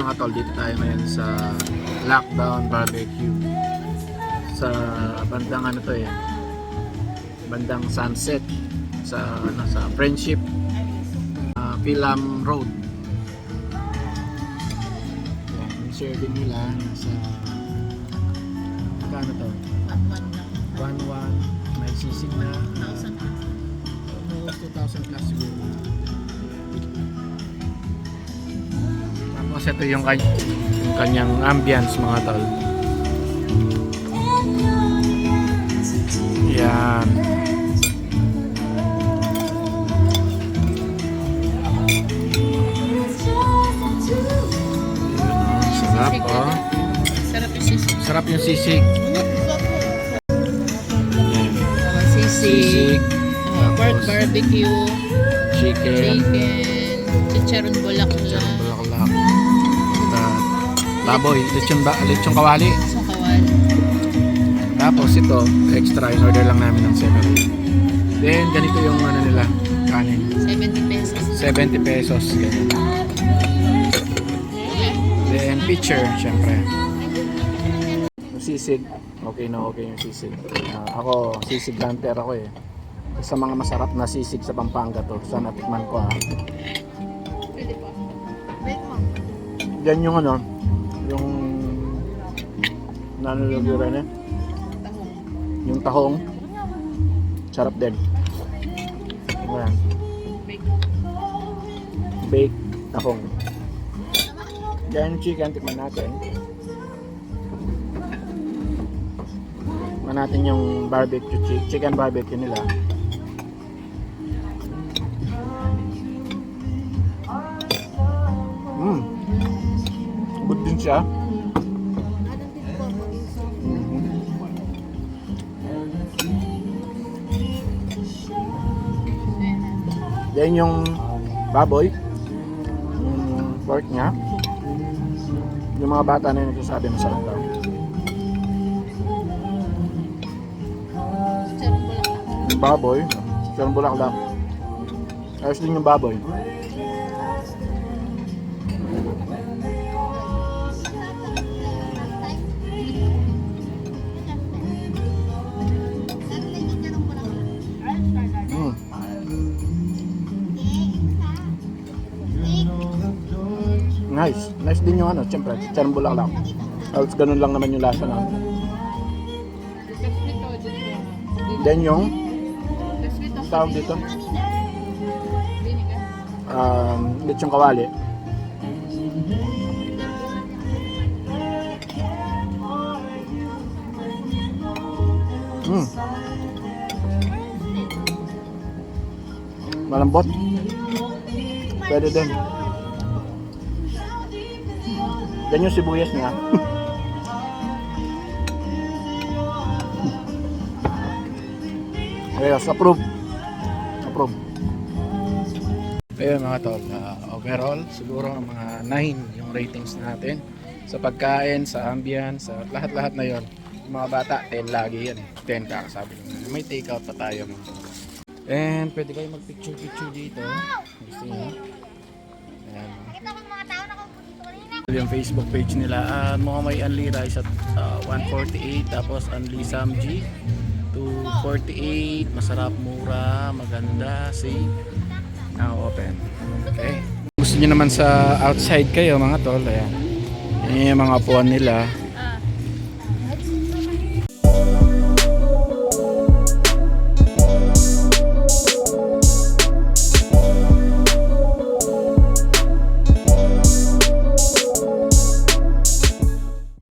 Mga tol, dito tayo ngayon sa Lockdown Barbecue sa bandang ano to bandang Sunset sa Friendship Pilam Road. Yung serving nila sa magkano to? 1,100 may sisig na 2,000 plus siguro. Tapos ito yung kanyang ambience mga tol. Yan. Sarap oh. Sarap yung sisig. Sisig. Pork barbecue. Chicken. Chicharon bulaklak. Baboy, lechon kawali. Tapos ito, extra in order lang namin ng 7. Then ganito yung ano nila, kanin. 70 pesos. 70 pesos. Ganyan. Then pitcher, syempre. Yung sisig, okay na okay yung sisig. Ako, sisig hunter ako eh. Sa mga masarap na sisig sa Pampanga to. Sana tikman ko Pwede po. Yan yung ano, yung nanulog yung tahong, sarap din. Ayan. Bake tahong. Yan yung chicken, tikman natin. Tikman natin yung barbecue chicken barbecue nila. Good din siya. Yan yung baboy, yung pork niya. Yung mga bata na yung nagsasabi masarap daw. Yung baboy, yung bulaklak. Ayos din yung baboy. Nice din yung ano, siyempre, chicharon bulaklak. Tapos ganun lang naman yung lasa namin. Then yung tawag dito, lechon kawali. Malambot. Pwede din. Yan yung sibuyas niya. Ayos, approve. Ayun mga tol, overall siguro mga 9 yung ratings natin. Sa pagkain, sa ambience, sa lahat-lahat na yon. Yung mga bata, 10 lagi yan eh. 10 kakasabi nyo. May take out pa tayo mga tol. And pwede kayo magpicture dito. Gusto nyo? Ayan. Yung Facebook page nila, mukhang may unli rice at 148, tapos unli samji 248, masarap, mura, maganda, safe, now open. Okay, gusto nyo naman sa outside kayo mga tol, ayan, yung mga upuan nila.